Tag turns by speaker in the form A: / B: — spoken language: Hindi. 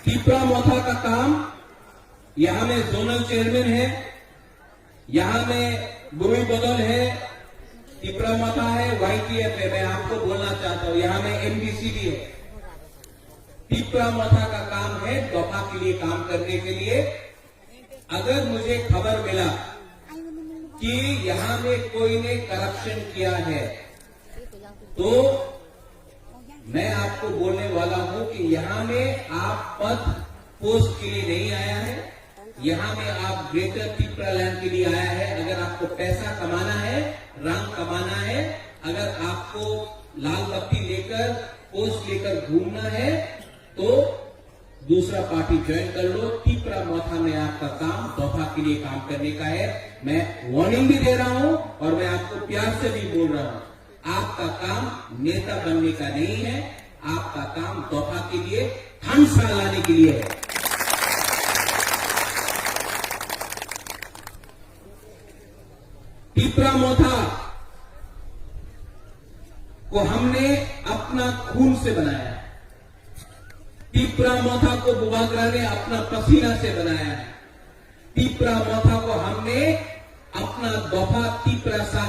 A: तीपरा मोथा का काम, यहां में जोनल चेयरमैन है, यहां में भूमि बदल है, तीपरा मोथा है, YTF है। मैं आपको बोलना चाहता हूं यहां में MBC भी है। तीपरा मोथा का काम है दफा के लिए काम करने के लिए। अगर मुझे खबर मिला कि यहां में कोई ने करप्शन किया है तो मैं आपको बोलने वाला हूं कि यहां में आप पद पोस्ट के लिए नहीं आया है, यहां में आप ग्रेटर तीपरा लैंड के लिए आया है। अगर आपको पैसा कमाना है, रंग कमाना है, अगर आपको लाल बत्ती लेकर पोस्ट लेकर घूमना है तो दूसरा पार्टी ज्वाइन कर लो। तीपरा मोथा में आपका काम दफा के लिए काम करने का है। मैं वार्निंग भी दे रहा हूं और मैं आपको प्यार से भी बोल रहा हूं, आपका काम नेता बनने का नहीं है, आपका काम दफा के लिए हंसा लाने के लिए है। तीपरा मोथा को हमने अपना खून से बनाया है। तीपरा मोथा को बुबागरा ने अपना पसीना से बनाया है। तीपरा मोथा को हमने अपना दफा तीपरा साथ